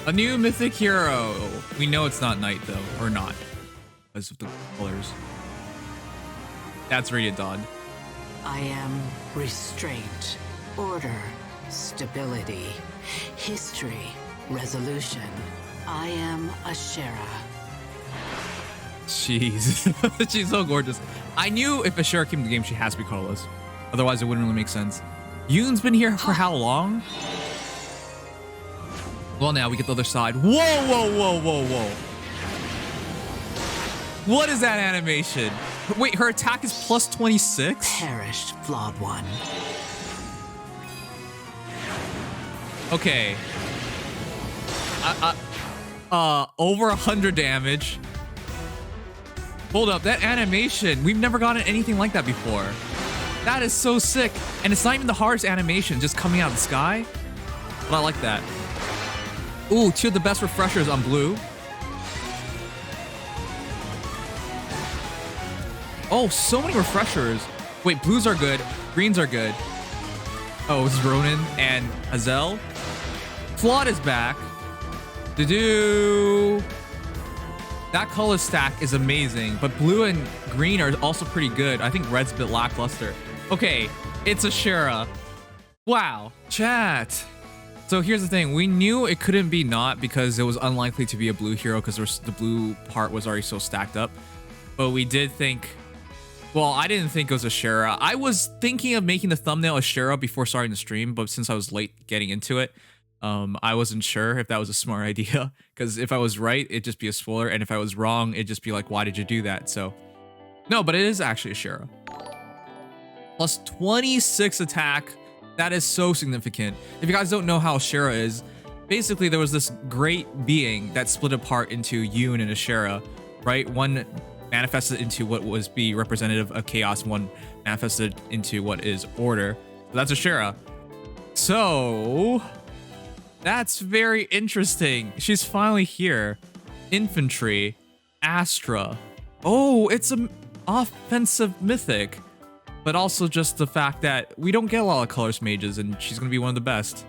A new mythic hero. We know it's not Knight though, or not, because of the colors. That's Radiant Dawn. I am Restraint, Order, Stability, History, Resolution. I am Ashira. Jeez, she's so gorgeous. I knew if Ashira came to the game, she has to be colorless. Otherwise, it wouldn't really make sense. Yoon's been here for how long? Well, now we get the other side. Whoa, whoa, whoa, whoa, whoa. What is that animation? Wait, her attack is plus 26? Perished, flawed one. Okay. Over 100 damage. Hold up, that animation. We've never gotten anything like that before. That is so sick. And it's not even the hardest animation, just coming out of the sky. But I like that. Ooh, two of the best refreshers on blue. Oh, so many refreshers. Wait, blues are good. Greens are good. Oh, it's Ronin and Hazel. Flawed is back. That color stack is amazing, but blue and green are also pretty good. I think red's a bit lackluster. Okay, it's Ashira. Wow. Chat. So here's the thing. We knew it couldn't be not because it was unlikely to be a blue hero because the blue part was already so stacked up. But we did think... Well, I didn't think it was Ashira. I was thinking of making the thumbnail Ashira before starting the stream, but since I was late getting into it, I wasn't sure if that was a smart idea. Because if I was right, it'd just be a spoiler. And if I was wrong, it'd just be like, why did you do that? So, no, but it is actually Ashira. Plus 26 attack. That is so significant. If you guys don't know how Ashira is, basically there was this great being that split apart into Yoon and Ashira, right? One manifested into what was be representative of chaos, one manifested into what is order. So that's Ashira. So that's very interesting. She's finally here. Infantry, Astra. Oh, it's an offensive mythic. But also just the fact that we don't get a lot of colors mages and she's gonna be one of the best.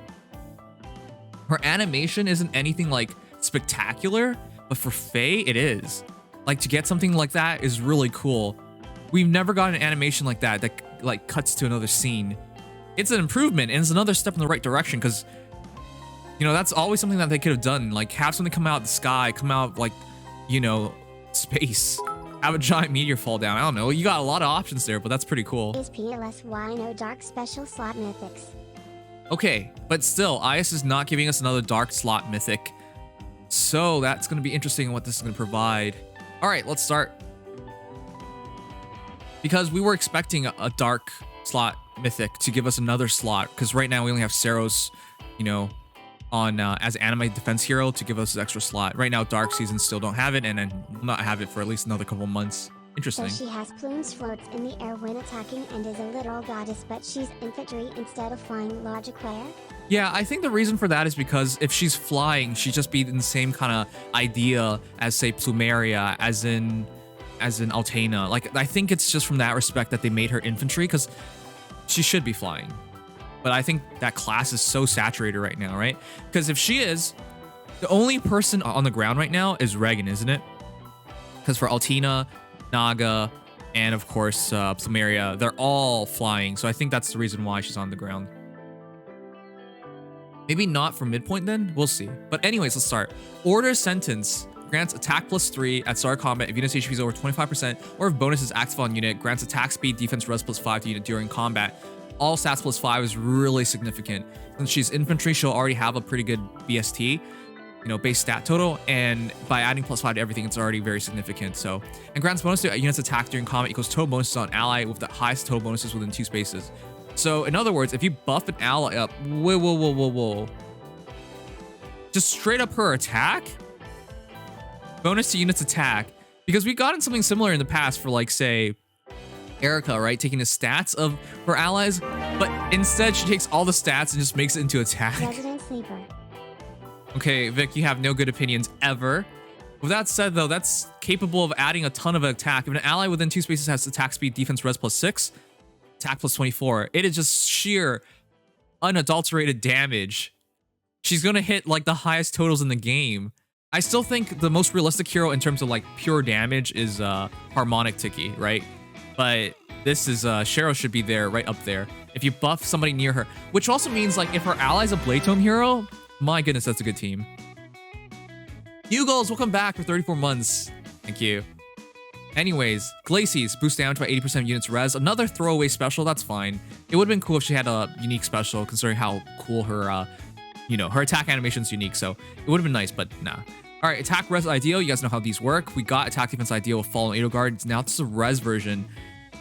Her animation isn't anything like spectacular, but for Feh, it is. Like to get something like that is really cool. We've never gotten an animation like that that like cuts to another scene. It's an improvement and it's another step in the right direction because, you know, that's always something that they could have done. Like have something come out of the sky, come out like, you know, space. Have a giant meteor fall down. I don't know. You got a lot of options there, but that's pretty cool. Is PLSY no dark special slot mythics? Okay, but still, IS is not giving us another dark slot mythic. So that's going to be interesting what this is going to provide. All right, let's start. Because we were expecting a dark slot mythic to give us another slot. Because right now we only have Saros, you know, on as anime defense hero to give us this extra slot. Right now, Dark Season still don't have it, and then will not have it for at least another couple months. Interesting. So she has plumes, floats in the air when attacking, and is a literal goddess, but she's infantry instead of flying. Logic where? Yeah, I think the reason for that is because if she's flying, she'd just be in the same kind of idea as, say, Plumeria, as in Altena. Like, I think it's just from that respect that they made her infantry, because she should be flying. But I think that class is so saturated right now, right? Because if she is, the only person on the ground right now is Regan, isn't it? Because for Altena, Naga, and of course Plumeria, they're all flying. So I think that's the reason why she's on the ground. Maybe not for midpoint then? We'll see. But anyways, let's start. Order Sentence grants attack +3 at start of combat if unit's HP is over 25%, or if bonus is active on unit, grants attack speed, defense, res +5 to unit during combat. All stats +5 is really significant. Since she's infantry, she'll already have a pretty good BST, you know, base stat total, and by adding +5 to everything, it's already very significant. So, and grants bonus to a unit's attack during combat equals total bonuses on ally with the highest total bonuses within 2 spaces. So, in other words, if you buff an ally up, whoa, just straight up her attack, bonus to unit's attack, because we've gotten something similar in the past for, like, say, Erica, right? Taking the stats of her allies, but instead she takes all the stats and just makes it into attack. Resident Sleeper. Okay, Vic, you have no good opinions ever. With that said, though, that's capable of adding a ton of attack. If an ally within 2 spaces has attack speed, defense, res +6, attack +24, it is just sheer, unadulterated damage she's gonna hit like the highest totals in the game. I still think the most realistic hero in terms of like pure damage is Harmonic Tiki, right? But this is Cheryl should be there, right up there. If you buff somebody near her, which also means like if her ally's a Blade Tome hero, my goodness, that's a good team. Hugos, welcome back for 34 months. Thank you. Anyways, Glacies boost damage by 80% of units res. Another throwaway special, that's fine. It would have been cool if she had a unique special, considering how cool her, you know, her attack animation's unique. So it would have been nice, but nah. All right, attack res ideal. You guys know how these work. We got attack defense ideal with Fallen Edelgard. Now this is a res version.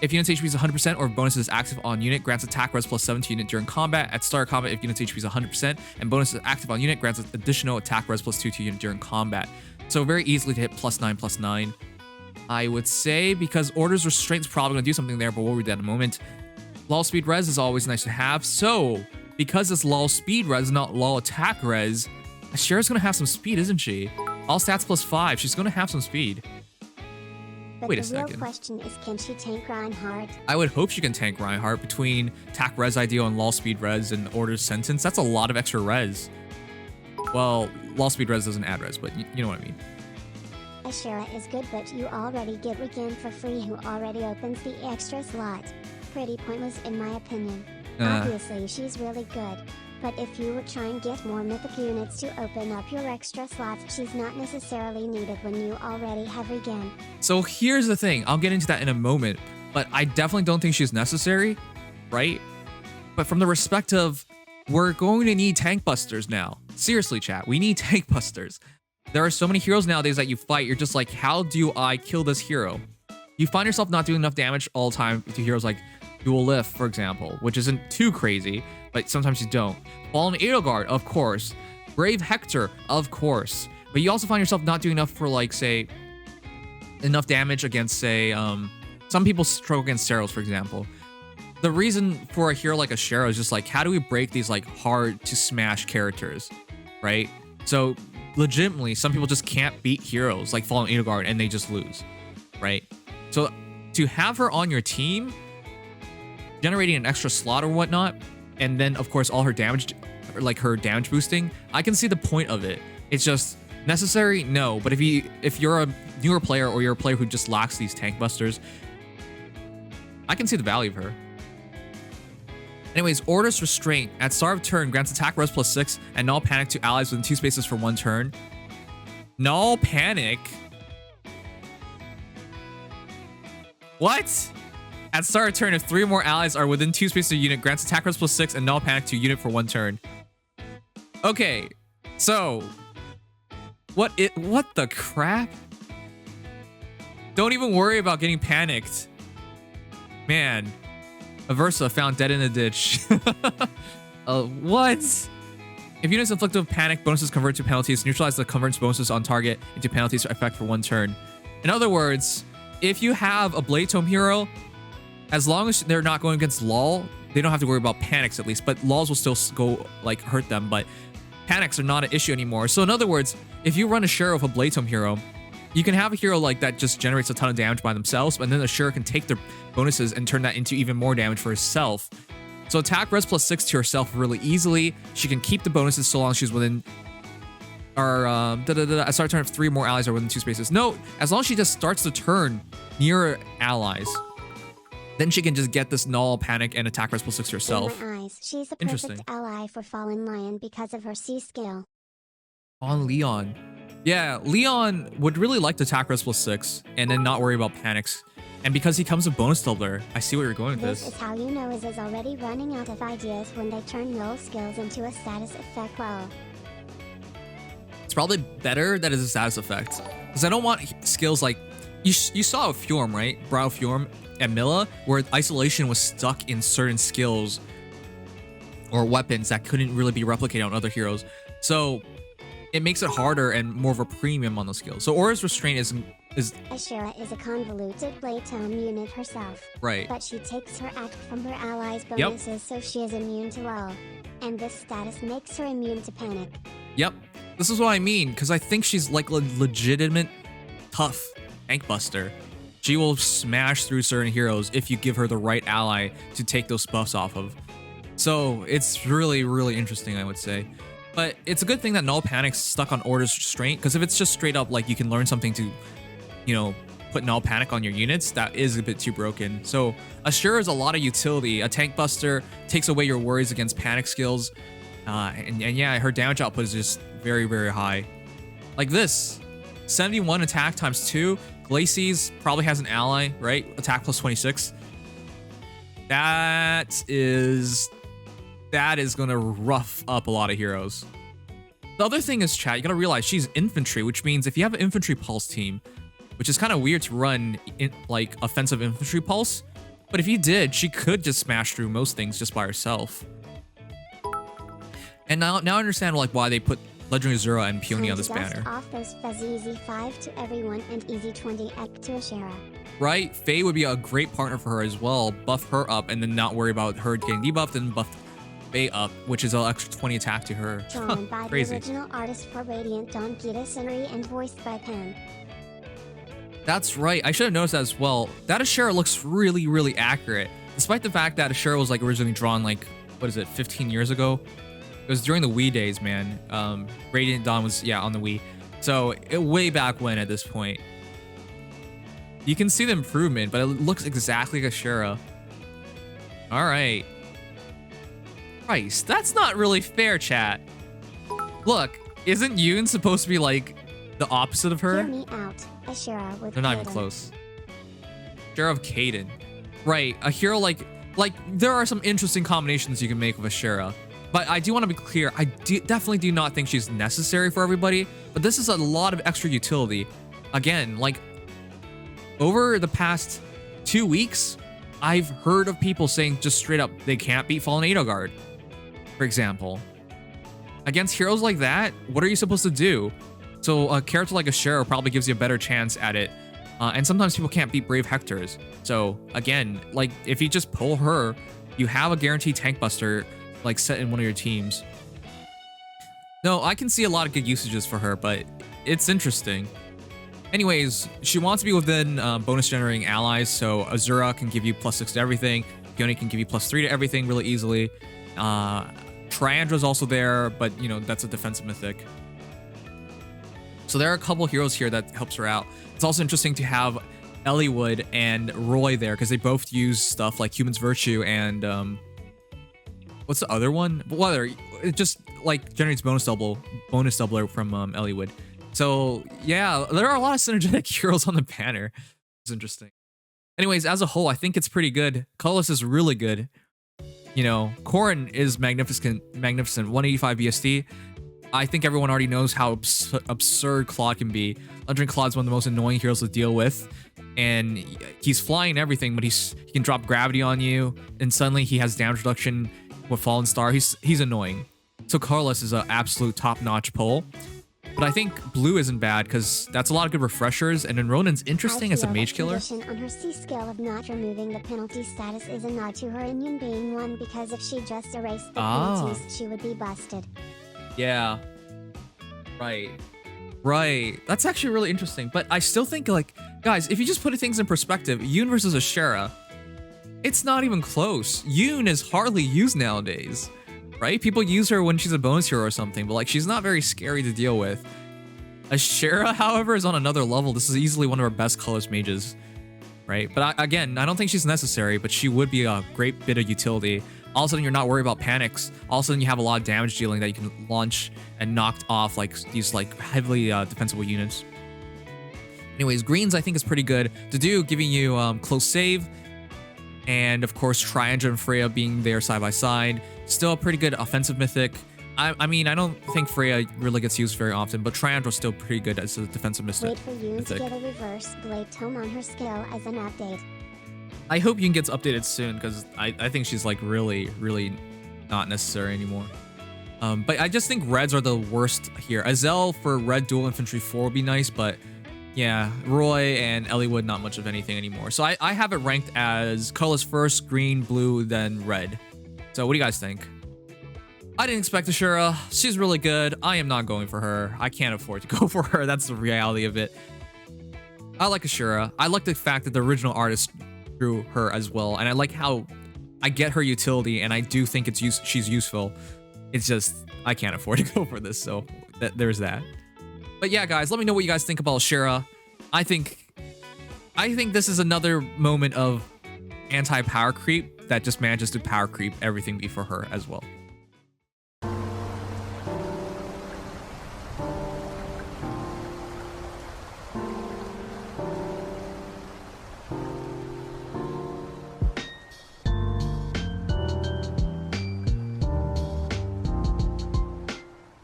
If unit's HP is 100% or bonus is active on unit, grants attack res plus 7 to unit during combat. At start of combat, if unit's HP is 100% and bonus is active on unit, grants additional attack res plus 2 to unit during combat. So very easily to hit +9/+9. I would say, because Order's Restraint's probably going to do something there, but we'll read that in a moment. Lull speed res is always nice to have. So, because it's lull speed res, not lull attack res, Ashira's going to have some speed, isn't she? All stats +5. She's going to have some speed. But Wait a the real second. question is, can she tank Reinhardt? I would hope she can tank Reinhardt between attack res ideal and lull speed res and Order's Sentence. That's a lot of extra res. Well, lull speed res doesn't add res, but you know what I mean. Ashera is good, but you already get Regain for free, who already opens the extra slot. Pretty pointless in my opinion. Obviously she's really good, but if you would try and get more mythic units to open up your extra slots, she's not necessarily needed when you already have Regain. So here's the thing, I'll get into that in a moment, but I definitely don't think she's necessary, right? But from the respect of, we're going to need tank busters now. Seriously, chat, we need tank busters. There are so many heroes nowadays that you fight, you're just like, how do I kill this hero? You find yourself not doing enough damage all the time to heroes like Dual Lift, for example, which isn't too crazy, but sometimes you don't. Fallen Edelgard, of course. Brave Hector, of course. But you also find yourself not doing enough for, like, say, enough damage against, say, some people struggle against Ceros, for example. The reason for a hero like Ashira is just like, how do we break these, like, hard to smash characters, right? So legitimately, some people just can't beat heroes like Fallen Edelgard and they just lose, right? So to have her on your team, generating an extra slot or whatnot, and then of course all her damage, like her damage boosting, I can see the point of it. It's just necessary, no. But if you're a newer player or you're a player who just lacks these tank busters, I can see the value of her. Anyways, Order's Restraint. At start of turn, grants attack res +6 and null panic to allies within 2 spaces for 1 turn. Null panic? What? At start of turn, if 3 or more allies are within 2 spaces of a unit, grants attack res +6 and null panic to unit for 1 turn. Okay, so what the crap? Don't even worry about getting panicked. Man. Aversa found dead in a ditch. What? If units inflicted with panic, bonuses convert to penalties. Neutralize the convergence bonuses on target into penalties for effect for 1 turn. In other words, if you have a Blade Tome hero, as long as they're not going against lull, they don't have to worry about panics at least, but lulls will still go, like, hurt them, but panics are not an issue anymore. So in other words, if you run a Ashira with a Blade Tome hero, you can have a hero like that just generates a ton of damage by themselves, and then the Ashira can take their bonuses and turn that into even more damage for herself. So attack res +6 to herself really easily. She can keep the bonuses so long as she's within our I start turn if 3 more allies are within 2 spaces. No, as long as she just starts the turn near allies, then she can just get this null panic and attack res +6 to herself. In my eyes, she's a Interesting. perfect ally for Fallen Lion because of her C skill. On Leon. Yeah, Leon would really like to attack res +6 and then not worry about panics. And because he comes with bonus doubler, I see where you're going with This this. is how you know is already running out of ideas when they turn null skills into a status effect. Well, It's probably better that it's a status effect. Because I don't want skills like... You saw with Fjorm, right? Brow Fjorm and Milla, where isolation was stuck in certain skills or weapons that couldn't really be replicated on other heroes. So it makes it harder and more of a premium on those skills. So Aura's Restraint is Ashira is a convoluted Blade Tome unit herself. right. But she takes her act from her allies' bonuses, so she is immune to lull. And this status makes her immune to panic. Yep. This is what I mean, because I think she's like a legitimate tough tank buster. She will smash through certain heroes if you give her the right ally to take those buffs off of. So it's really, really interesting, I would say. But it's a good thing that Null Panic's stuck on Order's Restraint, because if it's just straight up like you can learn something to, you know, put Null Panic on your units, that is a bit too broken. So Ashira is a lot of utility. A tank buster takes away your worries against panic skills. And yeah, her damage output is just very, very high. Like this, 71 attack times 2. Glacies probably has an ally, right? Attack plus 26. That is gonna rough up a lot of heroes. The other thing is, chat, you gotta realize she's infantry, which means if you have an infantry pulse team, which is kind of weird to run in, like, offensive infantry pulse, but if you did, she could just smash through most things just by herself. And now I understand like why they put Legendary Zero and Peony on this banner. Off those fuzzy easy 5 to everyone and easy 20 ek to Ashira. Right? Feh would be a great partner for her as well. Buff her up and then not worry about her getting debuffed, and buff Feh up, which is an extra 20 attack to her. Drawn by Crazy. the original artist for Radiant, Don Gita Sinri, and voiced by Pen. That's right. I should have noticed that as well. That Ashera looks really, really accurate. Despite the fact that Ashera was like originally drawn like, what is it, 15 years ago? It was during the Wii days, man. Radiant Dawn was, yeah, on the Wii. So way back when at this point. You can see the improvement, but it looks exactly like Ashera. All right. Christ, that's not really fair, chat. Look, isn't Yoon supposed to be like the opposite of her? Hear me out. Ashira with They're not even Kaden. close. Ashera of Kaden. Right, a hero like there are some interesting combinations you can make with Ashera. But I do want to be clear, I definitely do not think she's necessary for everybody, but this is a lot of extra utility. Again, like, over the past 2 weeks, I've heard of people saying just straight up, they can't beat Fallen Edelgard, for example. Against heroes like that, what are you supposed to do? So a character like Ashira probably gives you a better chance at it. And sometimes people can't beat Brave Hectors. So again, like, if you just pull her, you have a guaranteed tank buster like set in one of your teams. No, I can see a lot of good usages for her, but it's interesting. Anyways, she wants to be within bonus generating allies, so Azura can give you +6 to everything. Yoni can give you +3 to everything really easily. Triandra's also there, but you know, that's a defensive mythic. So there are a couple heroes here that helps her out. It's also interesting to have Eliwood and Roy there because they both use stuff like Human's Virtue and what's the other one? Whether it just like generates bonus doubler from Eliwood. So yeah, there are a lot of synergetic heroes on the banner. It's interesting. Anyways, as a whole, I think it's pretty good. Colorless is really good. You know, Corrin is magnificent. 185 BSD. I think everyone already knows how absurd Claude can be. Legendary Claude's one of the most annoying heroes to deal with. And he's flying and everything, but he can drop gravity on you, and suddenly he has damage reduction with Fallen Star. He's annoying. So Carlos is an absolute top-notch pull. But I think Blue isn't bad because that's a lot of good refreshers, and then Ronin's interesting as a mage killer. On her C skill of not removing the penalty status is a nod to her immune being 1, because if she just erased the penalties, she would be busted. Yeah. Right. That's actually really interesting. But I still think, like, guys, if you just put things in perspective, Yoon versus Ashera, it's not even close. Yoon is hardly used nowadays, right? People use her when she's a bonus hero or something, but like, she's not very scary to deal with. Ashera, however, is on another level. This is easily one of our best colorless mages, right? But again, I don't think she's necessary, but she would be a great bit of utility. All of a sudden, you're not worried about panics. All of a sudden, you have a lot of damage dealing that you can launch and knock off like these like heavily defensible units. Anyways, greens I think is pretty good. Dedue giving you close save, and of course Triandra and Freya being there side by side. Still a pretty good offensive mythic. I mean, I don't think Freya really gets used very often, but Triandra's still pretty good as a defensive mythic. Wait for you to get a reverse blade tome on her skill as an update. I hope Yoon gets updated soon because I think she's like really not necessary anymore. But I just think reds are the worst here. Azel for red dual infantry 4 would be nice, but yeah, Roy and Eliwood not much of anything anymore. So I have it ranked as colors first, green, blue, then red. So what do you guys think? I didn't expect Ashira. She's really good. I am not going for her. I can't afford to go for her. That's the reality of it. I like Ashira. I like the fact that the original artist drew her as well, and I like how I get her utility, and I do think she's useful. It's just I can't afford to go for this, so there's that. But yeah, guys, let me know what you guys think about Ashira. I think this is another moment of anti-power creep that just manages to power creep everything before her as well.